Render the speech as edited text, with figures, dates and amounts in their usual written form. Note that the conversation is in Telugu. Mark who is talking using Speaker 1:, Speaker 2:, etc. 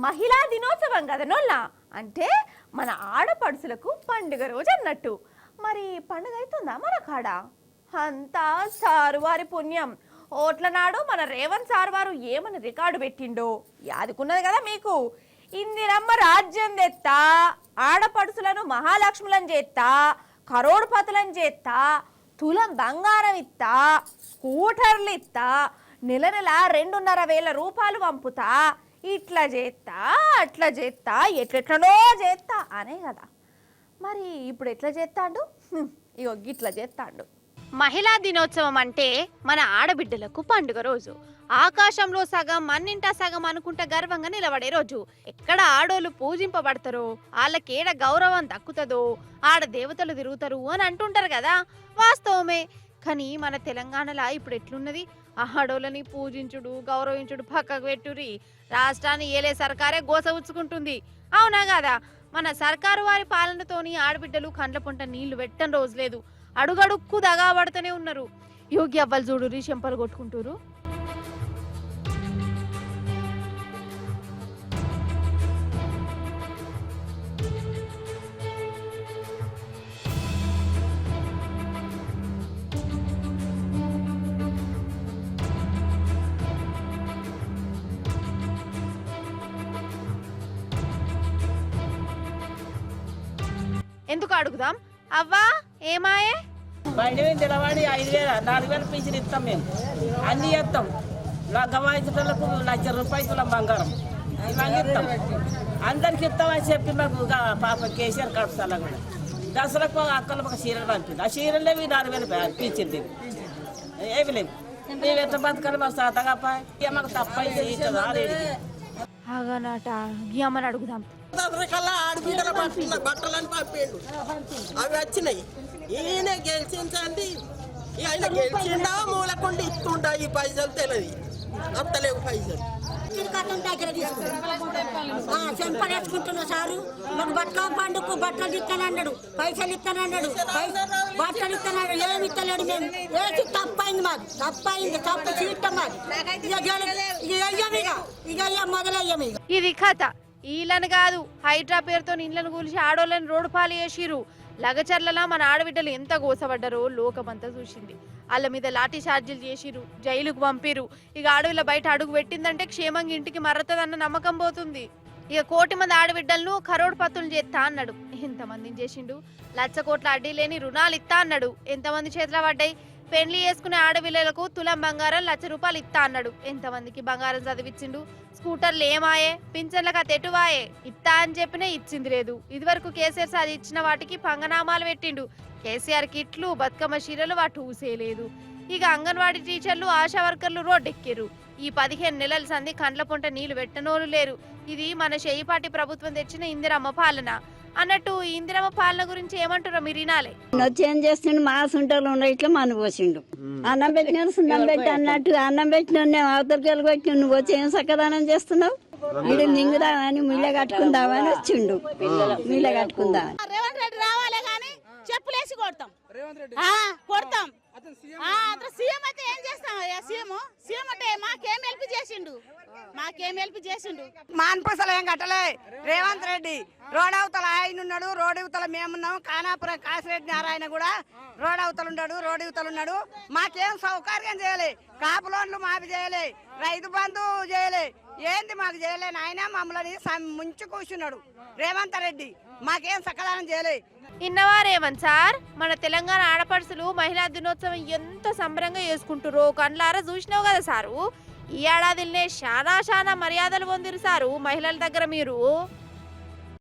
Speaker 1: మహిళా దినోత్సవం కదనోళ్ళ అంటే మన ఆడపడుచులకు పండుగ రోజు అన్నట్టు. మరి పండుగ అవుతుందా మన కాడ? అంతా సారు వారి పుణ్యం. ఓట్ల నాడు మన రేవంత్ సార్ వారు ఏమని రికార్డు పెట్టిండో యాదుకున్నది కదా మీకు. ఇందిరమ్మ రాజ్యం తెత్తా, ఆడపడుచులను మహాలక్ష్ములను చేత్తా, కరోడ్పతులను చేత్తా, తులం బంగారం ఇత్తా, స్కూటర్లు ఇత్తా, నెల నెల 2,500 రూపాయలు పంపుతా, ఇట్లా చేస్తా అట్లా చేస్తా ఎట్లెట్లనో చేస్తా అనే కదా. మరి ఇప్పుడు ఎట్లా చేస్తాడు? ఇగో గిట్లా చేస్తాడు. మహిళా దినోత్సవం అంటే మన ఆడబిడ్డలకు పండుగ రోజు. ఆకాశంలో సగం మన్నింటా సగం అనుకుంటా గర్వంగా నిలబడే రోజు. ఎక్కడ ఆడోళ్ళు పూజింపబడతారో, వాళ్ళకేడ గౌరవం దక్కుతుందో, ఆడ దేవతలు తిరుగుతారు అని అంటుంటారు కదా. వాస్తవమే. కానీ మన తెలంగాణలో ఇప్పుడు ఎట్లున్నది? ఆడోళ్ళని పూజించుడు గౌరవించుడు పక్కకు పెట్టురి. రాష్ట్రాన్ని ఏలే సర్కారే గోస ఉచ్చుకుంటుంది. అవునా కదా? మన సర్కారు వారి పాలనతోని ఆడబిడ్డలు కండ్ల పొంట నీళ్లు పెట్టని రోజు లేదు. అడుగడుక్కు దగాబడుతూనే ఉన్నారు. యోగి అవ్వలు చూడురి చెంపలు కొట్టుకుంటారు. ఎందుకు అడుగుదాం? అవ్వా ఏమాయే?
Speaker 2: బండి మీద నిలబడి 5,000 4,000 పీసులు ఇస్తాం మేము. అన్ని ఇస్తాం. గవాయించటలకు ₹1,00,000 తులం బంగారం ఇవన్నీ ఇస్తాం. అందరికి ఇస్తామని చెప్పి మాకు పాప కేసీఆర్ కడుపుతాలో కూడా దసరకు అక్కలు ఒక చీరలు పంపింది. ఆ చీరలే 4,000 పీచింది. ఏమి లేవు. మేము ఎంత బతకాలి మాకు సాతగా మాకు తప్పైంది
Speaker 1: అగనట గియమని అడుగుదాం.
Speaker 3: ఆడబిడ్డల బట్టలని పంపిండు, అవి వచ్చినాయి. ఈయన గెలిచించండి. ఆయన గెలిచిండా మూలకుండా ఇస్తుండా ఈ పైసలు తెలియదు. అత్తలేవు పైసలు.
Speaker 4: చెంపడేసుకుంటున్నా సారు. మాకు బట్టల పండుగకు బట్టలు ఇస్తానన్నాడు, పైసలు ఇస్తానన్నాడు, బట్టలు ఇస్తానన్నాడు. ఏమి ఇస్తలేడు. మేము వేసి తప్పైంది. మాకు తప్పైంది. తప్పు చీట్టం మాది. ఇక మొదలయ్యాము.
Speaker 1: ఇది కథ. ఈళ్ళని కాదు, హైడ్రా పేరుతో ఇండ్లను కూల్చి ఆడోళ్ళని రోడ్డు పాలు చేసిరు. లగచర్లలా మన ఆడబిడ్డలు ఎంత గోసపడ్డారో లోకమంతా చూసింది. వాళ్ళ మీద లాఠీ చార్జీలు చేసిరు, జైలుకు పంపిరు. ఇక ఆడవిల్ల బయట అడుగు పెట్టిందంటే క్షేమంగా ఇంటికి మర్రతదన్న నమ్మకం పోతుంది. ఇక 1 కోటి మంది ఆడబిడ్డలను కరోడ్పతులు చేస్తా అన్నాడు. ఎంతమందిని చేసిండు? 1,00,000 కోట్ల అడ్డీ లేని రుణాలు ఇస్తా అన్నాడు. ఎంతమంది చేతిలో పడ్డాయి? పెళ్లి చేసుకునే ఆడపిల్లలకు తులం బంగారం ₹1,00,000 ఇస్తా అన్నాడు. ఎంతమందికి బంగారం చదివిచ్చిండు? స్కూటర్లు ఏమాయే? పింఛన్లకు తెటువాయే? ఇస్తా అని చెప్పినే ఇచ్చింది లేదు. ఇదివరకు కేసీఆర్ సార్ ఇచ్చిన వాటికి పంగనామాలు పెట్టిండు. కేసీఆర్ కిట్లు బతుకమ్మ చీరలు వాటి ఊసేయలేదు. ఇక అంగన్వాడీ టీచర్లు ఆశా వర్కర్లు రోడ్డెక్కిరు. ఈ 15 నెలల సంది కండ్ల పొంట నీళ్లు పెట్టనోళ్ళు లేరు. ఇది మన చేయిపాటి ప్రభుత్వం తెచ్చిన ఇందిరమ్మ పాలన అన్నట్టు. ఈ ఇందిరమ్మ పాలన గురించి ఏమంటారో మీరు వినాలి.
Speaker 5: ఏం చేస్తుండు? మా సుంటలు ఉన్న ఇట్లా మన పోసిండు. అన్నం పెట్టిన సున్నం పెట్టి అన్నట్టు అన్నం పెట్టిన అవతలకి పెట్టిన నువ్వు వచ్చి ఏం సక్కదానం చేస్తున్నావు? వీడు మింగుదామని మిల్ల కట్టుకుందామని వచ్చిండు. మిల్ల కట్టుకుందామని.
Speaker 4: రేవంత్ రెడ్డి రావాలి కానీ చెప్పులేసి కొడతాం. కొడతాం. సీఎం అయితే ఏం చేస్తాం? సీఎం అంటే మాకేం హెల్ప్ చేసిండు?
Speaker 6: మాన్పూసలు ఏం కట్టలే రేవంత్ రెడ్డి. రోడ్ అవతల ఆయన ఉన్నాడు, రోడ్ అవతల మేమున్నాం. కానాపురం కాశిరెడ్డి నారాయణ కూడా రోడ్ అవతల ఉన్నాడు. మాకేం సౌకర్యం చేయలే. కాపు లోన్లు మాఫీ చేయలే, రైతు బంధు చేయలే, ఏంది మాకు చేయలే. ఆయన మమ్మల్ని ముంచి కూర్చున్నాడు రేవంత్ రెడ్డి. మాకేం సకదానం చేయలే.
Speaker 1: ఇన్నవా రేవంత్ సార్? మన తెలంగాణ ఆడపడుచులు మహిళా దినోత్సవం ఎంత సంబరంగా చేసుకుంటారో కండ్లారా చూసినావు కదా సారు. ఈ ఏడాదిలోనే చాలా మర్యాదలు పొందిరు సారు మహిళల దగ్గర మీరు.